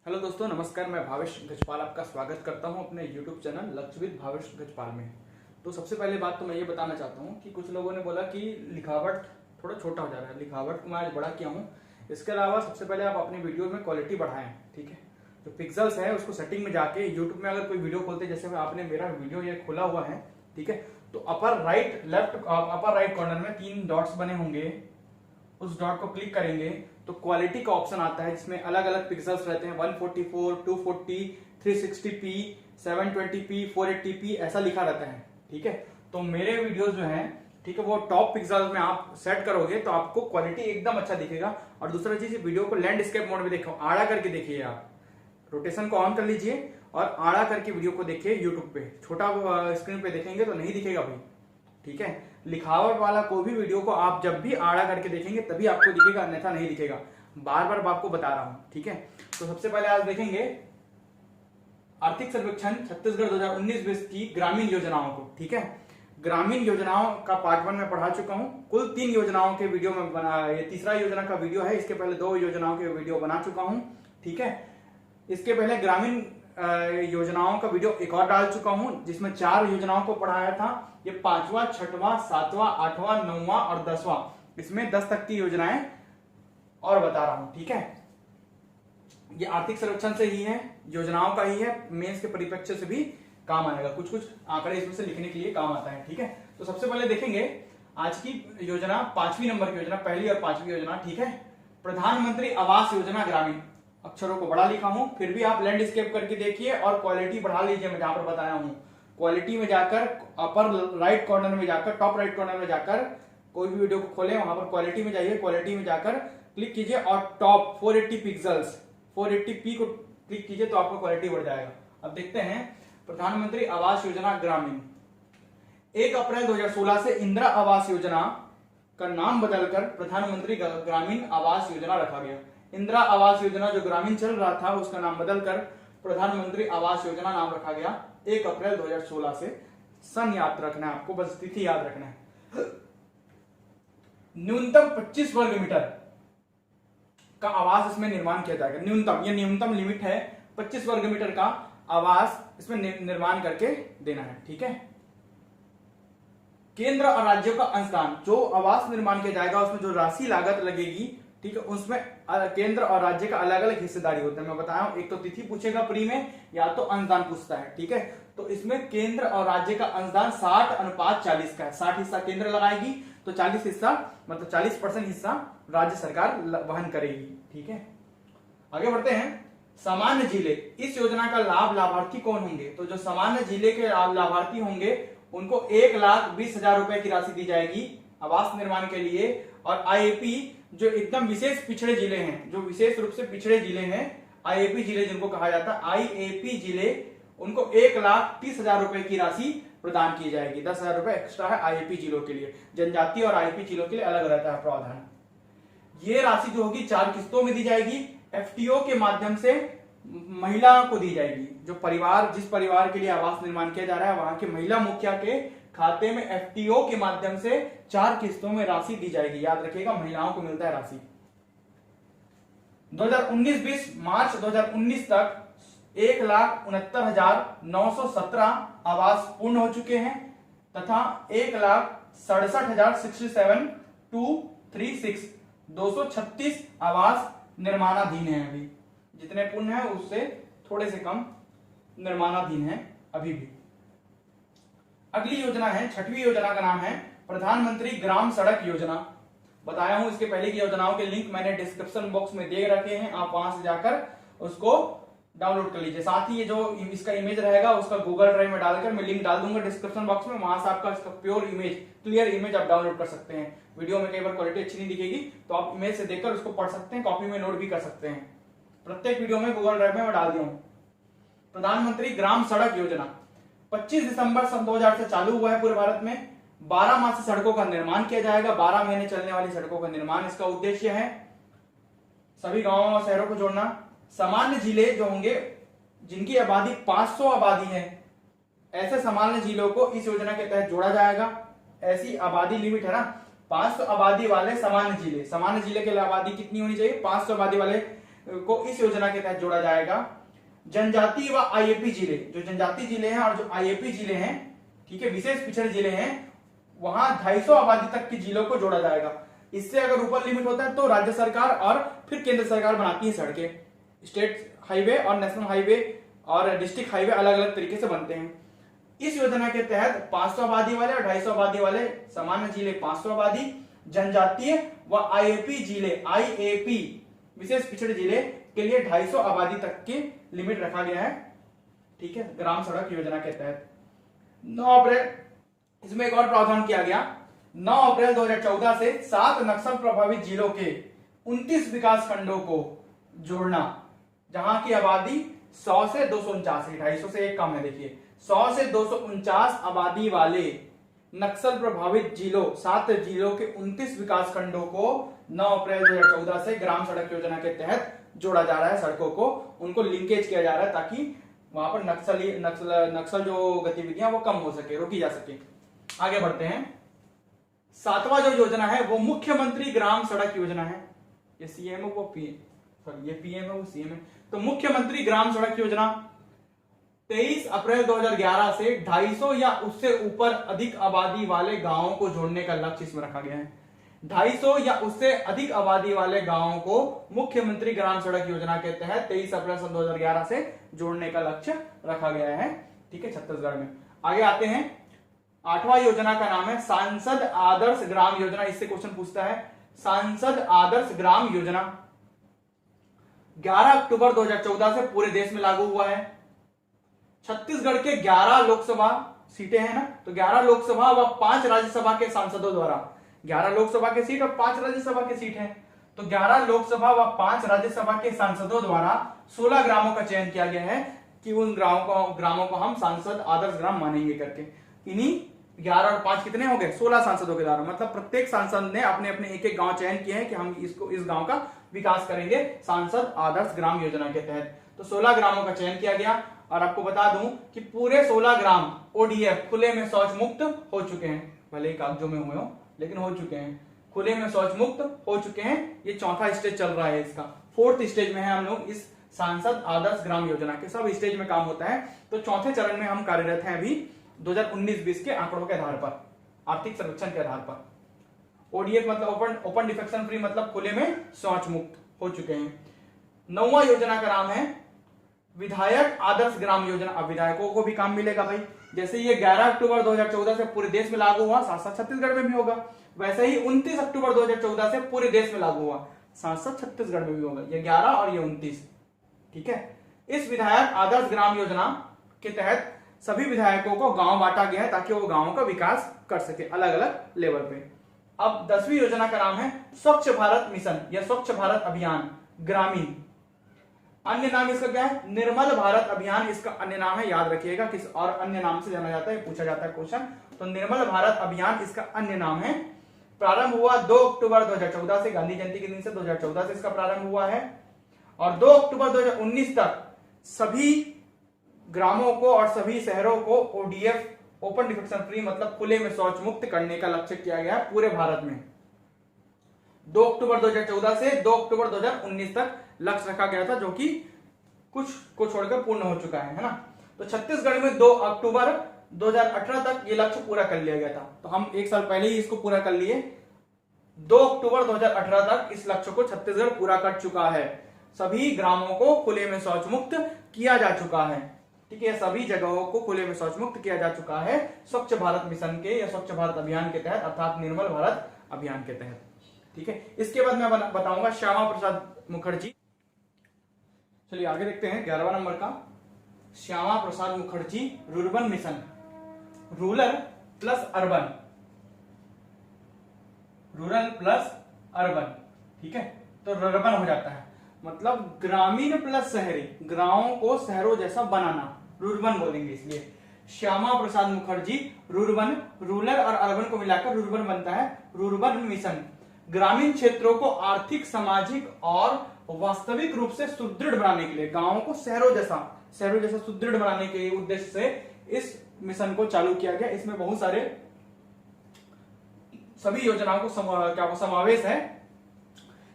Hello दोस्तों, नमस्कार। मैं भावेश गजपाल आपका स्वागत करता हूं अपने YouTube चैनल लक्ष्यविद भावेश गजपाल में। तो सबसे पहले बात तो मैं ये बताना चाहता हूं कि कुछ लोगों ने बोला कि लिखावट थोड़ा छोटा हो जा रहा है। लिखावट को मैं आज बड़ा किया हूं। इसके अलावा सबसे पहले आप अपनी वीडियो में क्वालिटी बढ़ाएं, ठीक है। जो पिक्सल्स है उसको सेटिंग में जाके यूट्यूब में अगर कोई वीडियो खोलते हैं, जैसे आपने मेरा वीडियो ये खोला हुआ है, ठीक है, तो अपर राइट कॉर्नर में 3 डॉट्स बने होंगे। उस डॉट को क्लिक करेंगे तो क्वालिटी का ऑप्शन आता है जिसमें अलग अलग पिक्सल्स रहते हैं। 144, 240, 360p, 720p, 480p ऐसा लिखा रहता है, ठीक है। तो मेरे वीडियो जो हैं, ठीक है, वो टॉप पिक्सल में आप सेट करोगे तो आपको क्वालिटी एकदम अच्छा दिखेगा। और दूसरा चीज, वीडियो को लैंडस्केप मोड में देखो, आड़ा करके देखिए। आप रोटेशन को ऑन कर लीजिए और आड़ा करके वीडियो को देखिए। यूट्यूब पे छोटा स्क्रीन पे देखेंगे तो नहीं दिखेगा भाई, ठीक है। लिखावट वाला कोई भी वीडियो को आप जब भी आड़ा करके देखेंगे तभी आपको दिखेगा, अन्यथा नहीं दिखेगा। बार बार आपको बता रहा हूं, ठीक है। तो सबसे पहले आज देखेंगे आर्थिक सर्वेक्षण छत्तीसगढ़ 2019-20 की ग्रामीण योजनाओं को, ठीक है। ग्रामीण योजनाओं का पार्ट 1 में पढ़ा चुका हूं। कुल 3 योजनाओं के वीडियो में बना, ये तीसरा योजना का वीडियो है। इसके पहले 2 योजनाओं के वीडियो बना चुका हूं, ठीक है। इसके पहले ग्रामीण योजनाओं का वीडियो एक और डाल चुका हूं जिसमें 4 योजनाओं को पढ़ाया था। ये 5वां, 6वां, 7वां, 8वां, 9वां और 10वां, इसमें 10 तक की योजनाएं और बता रहा हूं, ठीक है। ये आर्थिक सर्वेक्षण से ही है, योजनाओं का ही है, मेंस के परिप्रेक्ष्य से भी काम आएगा। कुछ कुछ आंकड़े इसमें से लिखने के लिए काम आता है, ठीक है। तो सबसे पहले देखेंगे आज की योजना, 5वीं नंबर की योजना, पहली और 5वीं योजना, ठीक है। प्रधानमंत्री आवास योजना ग्रामीण, अक्षरों को बड़ा लिखा हूं, फिर भी आप लैंडस्केप करके देखिए और क्वालिटी बढ़ा लीजिए। मैं जहां पर बताया हूं, क्वालिटी में जाकर अपर राइट कॉर्नर में जाकर, टॉप राइट कॉर्नर में जाकर कोई भी वीडियो को खोले, वहां पर क्वालिटी में जाइए, क्वालिटी में जाकर क्लिक कीजिए और टॉप 480 पिक्सल्स 480p को क्लिक कीजिए तो आपका क्वालिटी बढ़ जाएगा। अब देखते हैं प्रधानमंत्री आवास योजना ग्रामीण। 1 अप्रैल 2016 से इंदिरा आवास योजना का नाम बदलकर प्रधानमंत्री ग्रामीण आवास योजना रखा गया। इंदिरा आवास योजना जो ग्रामीण चल रहा था उसका नाम बदलकर प्रधानमंत्री आवास योजना नाम रखा गया 1 अप्रैल 2016 से। सन याद रखना है आपको, बस तिथि याद रखना है। न्यूनतम 25 वर्ग मीटर का आवास इसमें निर्माण किया जाएगा। न्यूनतम, ये न्यूनतम लिमिट है, 25 वर्ग मीटर का आवास इसमें निर्माण करके देना है, ठीक है। केंद्र और राज्यों का अंशदान, जो आवास निर्माण किया जाएगा उसमें जो राशि लागत लगेगी, ठीक है, उसमें केंद्र और राज्य का अलग अलग हिस्सेदारी होता है। मैं बताया हूं, एक तो तिथि पूछेगा प्री में या तो अंशदान पूछता है, ठीक है। तो इसमें केंद्र और राज्य का अंशदान 60:40 का है। 60 हिस्सा केंद्र लगाएगी तो 40 हिस्सा, मतलब 40% हिस्सा राज्य सरकार वहन करेगी, ठीक है। आगे बढ़ते हैं। सामान्य जिले, इस योजना का लाभार्थी कौन होंगे? तो जो सामान्य जिले के लाभार्थी होंगे उनको 1,20,000 रुपए की राशि दी जाएगी आवास निर्माण के लिए। और आईएपी, जो एकदम विशेष पिछड़े जिले हैं, जो विशेष रूप से पिछड़े जिले हैं, आईएपी जिले जिनको कहा जाता है, आईएपी जिले, उनको 1,30,000 रुपए की राशि प्रदान की जाएगी। 10,000 रुपए एक्स्ट्रा है आईएपी जिलों के लिए। जनजाति और आईएपी जिलों के लिए अलग रहता है प्रावधान। ये राशि जो होगी 4 किस्तों में दी जाएगी। एफटीओ के माध्यम से महिलाओं को दी जाएगी। जो परिवार, जिस परिवार के लिए आवास निर्माण किया जा रहा है, वहां के महिला मुखिया के खाते में एफटीओ के माध्यम से 4 किस्तों में राशि दी जाएगी। याद रखिएगा, महिलाओं को मिलता है राशि। 2019-20 मार्च 2019 तक 1,69,917 आवास पूर्ण हो चुके हैं तथा 1,67,067,236 236 आवास निर्माणाधीन है। अभी जितने पूर्ण है उससे थोड़े से कम निर्माणाधीन है अभी भी। अगली योजना है, 6वीं योजना का नाम है प्रधानमंत्री ग्राम सड़क योजना। बताया हूं, इसके पहले की योजनाओं के लिंक मैंने डिस्क्रिप्शन बॉक्स में दे रखे हैं, आप वहां से जाकर उसको डाउनलोड कर लीजिए। साथ ही ये जो इसका इमेज रहेगा उसका गूगल ड्राइव में डालकर मैं लिंक डाल दूंगा डिस्क्रिप्शन बॉक्स में, वहां से आपका इसका प्योर इमेज, क्लियर इमेज आप डाउनलोड कर सकते हैं। वीडियो में कई बार क्वालिटी अच्छी नहीं दिखेगी तो आप इमेज से देखकर उसको पढ़ सकते हैं, कॉपी में नोट भी कर सकते हैं। प्रत्येक वीडियो में गूगल ड्राइव में मैं डाल दिया हूं। प्रधानमंत्री ग्राम सड़क योजना 25 दिसंबर सन 2000 से चालू हुआ है पूरे भारत में। 12 माह से सड़कों का निर्माण किया जाएगा। 12 महीने चलने वाली सड़कों का निर्माण इसका उद्देश्य है। सभी गांवों और शहरों को जोड़ना। सामान्य जिले जो होंगे जिनकी आबादी 500 आबादी है, ऐसे सामान्य जिलों को इस योजना के तहत जोड़ा जाएगा। ऐसी आबादी लिमिट है ना, 500 आबादी वाले सामान्य जिले। सामान्य जिले के लिए आबादी कितनी होनी चाहिए? 500 आबादी वाले को इस योजना के तहत जोड़ा जाएगा। जनजातीय व आईएपी जिले, जो जनजातीय जिले हैं और जो आईएपी जिले हैं, ठीक है, विशेष पिछड़े जिले हैं, वहां 250 आबादी तक के जिलों को जोड़ा जाएगा। इससे अगर ऊपर लिमिट होता है तो राज्य सरकार और फिर केंद्र सरकार बनाती है सड़कें। स्टेट हाईवे और नेशनल हाईवे और डिस्ट्रिक्ट हाईवे अलग अलग तरीके से बनते हैं। इस योजना के तहत 500 आबादी वाले और 250 आबादी वाले सामान्य जिले 500 आबादी, जनजातीय व आईएपी जिले, आईएपी विशेष पिछड़े जिले के लिए 250 आबादी तक की लिमिट रखा गया है, ठीक है, ग्राम सड़क योजना के तहत। 9 अप्रैल, इसमें एक और प्रावधान किया गया, 9 अप्रैल 2014 से 7 नक्सल प्रभावित जिलों के 29 विकास खंडों को जोड़ना, जहां की आबादी 100 से 249, 250 से एक कम है, देखिए 100 से 249 आबादी वाले नक्सल प्रभावित जिलों 7 जिलों के 29 विकास खंडों को 9 अप्रैल 2014 से ग्राम सड़क योजना के तहत जोड़ा जा रहा है। सड़कों को उनको लिंकेज किया जा रहा है ताकि वहां पर नक्सल जो गतिविधियां वो कम हो सके, रोकी जा सके। आगे बढ़ते हैं। 7वां जो योजना है वो मुख्यमंत्री ग्राम सड़क योजना है। ये सीएम है, वो पीएम, सॉरी ये पीएम है, वो सीएम है। तो मुख्यमंत्री ग्राम सड़क योजना 23 अप्रैल 2011 से 250 या उससे ऊपर अधिक आबादी वाले गांवों को जोड़ने का लक्ष्य इसमें रखा गया है। 250 या उससे अधिक आबादी वाले गांवों को मुख्यमंत्री ग्राम सड़क योजना के तहत 23 अप्रैल 2011 से जोड़ने का लक्ष्य रखा गया है, ठीक है, छत्तीसगढ़ में। आगे आते हैं। 8वां योजना का नाम है सांसद आदर्श ग्राम योजना। इससे क्वेश्चन पूछता है, सांसद आदर्श ग्राम योजना 11 अक्टूबर 2014 से पूरे देश में लागू हुआ है। छत्तीसगढ़ के 11 लोकसभा सीटें हैं ना, तो 11 लोकसभा व 5 राज्यसभा के सांसदों द्वारा, 11 लोकसभा के सीट और 5 राज्यसभा के सीट हैं, तो 11 लोकसभा व 5 राज्यसभा के सांसदों द्वारा 16 ग्रामों का चयन किया गया है कि उन ग्रामों को हम सांसद आदर्श ग्राम मानेंगे करके। इन्हीं 11 और 5 कितने हो गए, 16 सांसदों के द्वारा, मतलब प्रत्येक सांसद ने अपने अपने एक एक गांव चयन किए हैं कि हम इस गांव का विकास करेंगे सांसद आदर्श ग्राम योजना के तहत। तो 16 ग्रामों का चयन किया गया। और आपको बता दूं कि पूरे 16 ग्राम ओडीएफ खुले में शौच मुक्त हो चुके हैं, भले ही कागजों में हुए हो लेकिन हो चुके हैं, खुले में शौच मुक्त हो चुके हैं। ये चौथा स्टेज चल रहा है इसका, 4th स्टेज में है हम लोग इस सांसद आदर्श ग्राम योजना के। सब स्टेज में काम होता है, तो चौथे चरण में हम कार्यरत हैं अभी 2019-20 के आंकड़ों के आधार पर, आर्थिक सर्वेक्षण के आधार पर। ओडीएफ मतलब ओपन डिफेक्शन फ्री, मतलब खुले में शौच मुक्त हो चुके हैं। 9वां योजना का नाम है विधायक आदर्श ग्राम योजना। अब विधायकों को भी काम मिलेगा भाई, जैसे ये 11 अक्टूबर 2014 से पूरे देश में लागू हुआ, साथ साथ छत्तीसगढ़ में भी होगा। वैसे ही 29 अक्टूबर 2014 से पूरे देश में लागू हुआ, साथ साथ छत्तीसगढ़ में भी होगा, ये 11 और ये 29, ठीक है। इस विधायक आदर्श ग्राम योजना के तहत सभी विधायकों को गांव बांटा गया है ताकि वो गांवों का विकास कर सके अलग अलग लेवल पे। अब 10वीं योजना का नाम है स्वच्छ भारत मिशन या स्वच्छ भारत अभियान ग्रामीण। अन्य नाम इसका क्या है, निर्मल भारत अभियान इसका अन्य नाम है, याद रखिएगा किस और अन्य नाम से जाना जाता है, पूछा जाता है क्वेश्चन। तो निर्मल भारत अभियान इसका अन्य नाम है। प्रारंभ हुआ 2 अक्टूबर 2014 से, गांधी जयंती के दिन से 2014 से इसका प्रारंभ हुआ है, और 2 अक्टूबर 2019 तक सभी ग्रामों को और सभी शहरों को ओडीएफ ओपन डिफेक्शन फ्री मतलब खुले में शौच मुक्त करने का लक्ष्य किया गया है पूरे भारत में। 2 अक्टूबर 2014 से 2 अक्टूबर 2019 तक लक्ष्य रखा गया था, जो कि कुछ को छोड़कर पूर्ण हो चुका है ना। तो छत्तीसगढ़ में 2 अक्टूबर 2018 तक ये लक्ष्य पूरा कर लिया गया था, तो हम एक साल पहले ही इसको पूरा कर लिए। 2 अक्टूबर 2018 तक इस लक्ष्य को छत्तीसगढ़ पूरा कर चुका है। सभी ग्रामों को खुले में शौच मुक्त किया जा चुका है, ठीक है, सभी जगहों को खुले में शौच मुक्त किया जा चुका है स्वच्छ भारत मिशन के या स्वच्छ भारत अभियान के तहत, अर्थात निर्मल भारत अभियान के तहत, ठीक है। इसके बाद मैं बताऊंगा श्यामा प्रसाद मुखर्जी। चलिए आगे देखते हैं 11वां नंबर का, Shyama Prasad Mukherjee rurban mission, rural plus urban, rural plus urban, ठीक है। तो रर्बन हो जाता है, मतलब ग्रामीण प्लस शहरी, गांवों को शहरों जैसा बनाना, रूरबन बोलेंगे। इसलिए श्यामा प्रसाद मुखर्जी रूरबन, रूरल और अर्बन को मिलाकर रूरबन बनता है। रूरबन मिशन ग्रामीण क्षेत्रों को आर्थिक, सामाजिक और वास्तविक रूप से सुदृढ़ बनाने के लिए, गांवों को शहरों जैसा सुदृढ़ बनाने के उद्देश्य से इस मिशन को चालू किया गया। इसमें बहुत सारे सभी योजनाओं को समावेश है,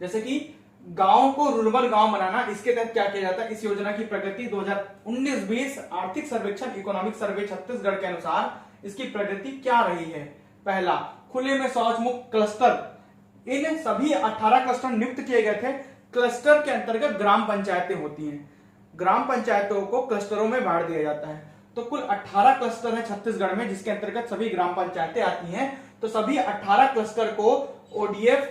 जैसे कि गांव को रूरल गांव बनाना, इसके तहत क्या किया जाता है? इस योजना की प्रगति 2019-20 आर्थिक सर्वेक्षण इकोनॉमिक सर्वे छत्तीसगढ़ के अनुसार इसकी प्रगति क्या रही है? पहला, खुले में शौच मुक्त क्लस्टर। इन सभी 18 क्लस्टर नियुक्त किए गए थे। क्लस्टर के अंतर्गत ग्राम पंचायतें होती हैं, ग्राम पंचायतों को क्लस्टरों में बांट दिया जाता है। तो कुल 18 क्लस्टर है छत्तीसगढ़ में, जिसके अंतर्गत सभी ग्राम पंचायतें आती हैं। तो सभी 18 क्लस्टर को ओडीएफ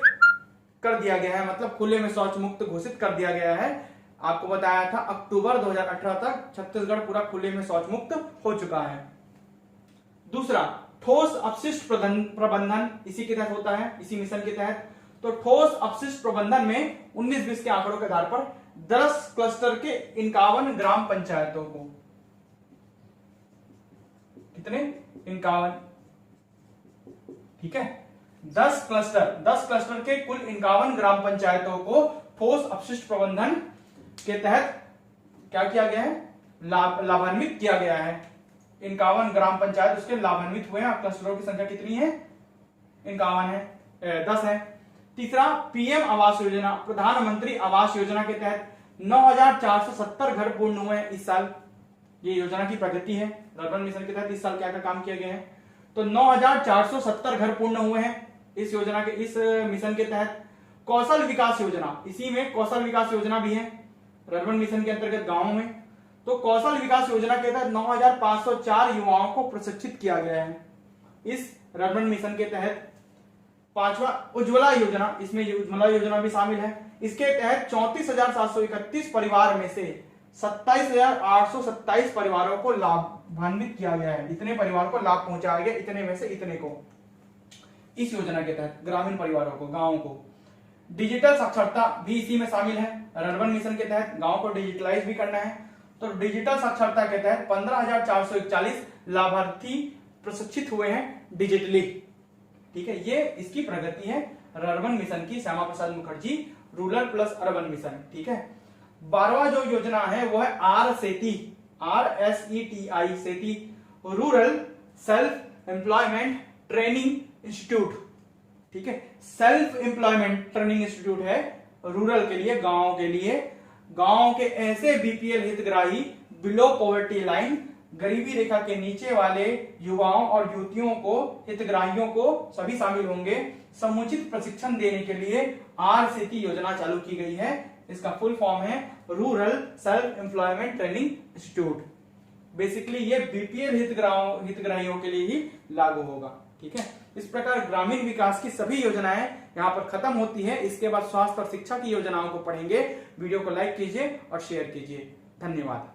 कर दिया गया है, मतलब खुले में शौच मुक्त घोषित कर दिया गया है। आपको बताया था अक्टूबर 2018 तक छत्तीसगढ़ पूरा खुले में शौच मुक्त हो चुका है। दूसरा, ठोस अपशिष्ट प्रबंधन इसी के तहत होता है, इसी मिशन के तहत। तो ठोस अपशिष्ट प्रबंधन में 19-20 के आंकड़ों के आधार पर 10 क्लस्टर के 51 ग्राम पंचायतों को, कितने? 51, ठीक है। 10 क्लस्टर के कुल 51 ग्राम पंचायतों को ठोस अपशिष्ट प्रबंधन के तहत क्या किया गया है? लाभान्वित किया गया है। 51 ग्राम पंचायत उसके लाभान्वित हुए हैं। क्लस्टरों की संख्या कितनी है? 51 है, 10 है। तीसरा, पीएम आवास योजना, प्रधानमंत्री आवास योजना के तहत 9470 घर पूर्ण हुए हैं इस साल। ये योजना की प्रगति है। अर्बन मिशन के तहत इस साल क्या क्या काम किए गए हैं? तो 9470 घर पूर्ण हुए हैं इस योजना के, इस मिशन के तहत। कौशल विकास योजना, इसी में कौशल विकास योजना भी है अर्बन मिशन के अंतर्गत गांवों में। तो कौशल विकास योजना के तहत 9504 युवाओं को प्रशिक्षित किया गया है इस अर्बन मिशन के तहत। पांचवा, उज्ज्वला योजना, इसमें उज्ज्वला योजना भी शामिल है। इसके तहत 34,731 परिवार में से 27,827 परिवारों को लाभान्वित किया गया है। इतने परिवार को लाभ पहुंचाया गया, इतने में से इतने को इस योजना के तहत, ग्रामीण परिवारों को, गांवों को। डिजिटल साक्षरता भी इसी में शामिल है। अर्बन मिशन के तहत गांव को डिजिटलाइज भी करना है। तो डिजिटल साक्षरता के तहत 15,441 लाभार्थी प्रशिक्षित हुए हैं डिजिटली, ठीक है। ये इसकी प्रगति है अर्बन मिशन की, Shyama Prasad Mukherjee rural plus urban mission, ठीक है। 12वां जो योजना है वो है RSETI, RSETI, सेती, rural self employment training institute, ठीक है। सेल्फ एम्प्लॉयमेंट ट्रेनिंग इंस्टीट्यूट है रूरल के लिए, गांव के लिए। गांव के ऐसे बीपीएल हितग्राही, बिलो पॉवर्टी लाइन, गरीबी रेखा के नीचे वाले युवाओं और युवतियों को, हितग्राहियों को सभी शामिल होंगे। समुचित प्रशिक्षण देने के लिए RSETI योजना चालू की गई है। इसका फुल फॉर्म है rural self employment training institute. Basically ये बीपीएल हितग्राहियों के लिए ही लागू होगा, ठीक है। इस प्रकार ग्रामीण विकास की सभी योजनाएं यहाँ पर खत्म होती है। इसके बाद स्वास्थ्य और शिक्षा की योजनाओं को पढ़ेंगे। वीडियो को लाइक कीजिए और शेयर कीजिए। धन्यवाद।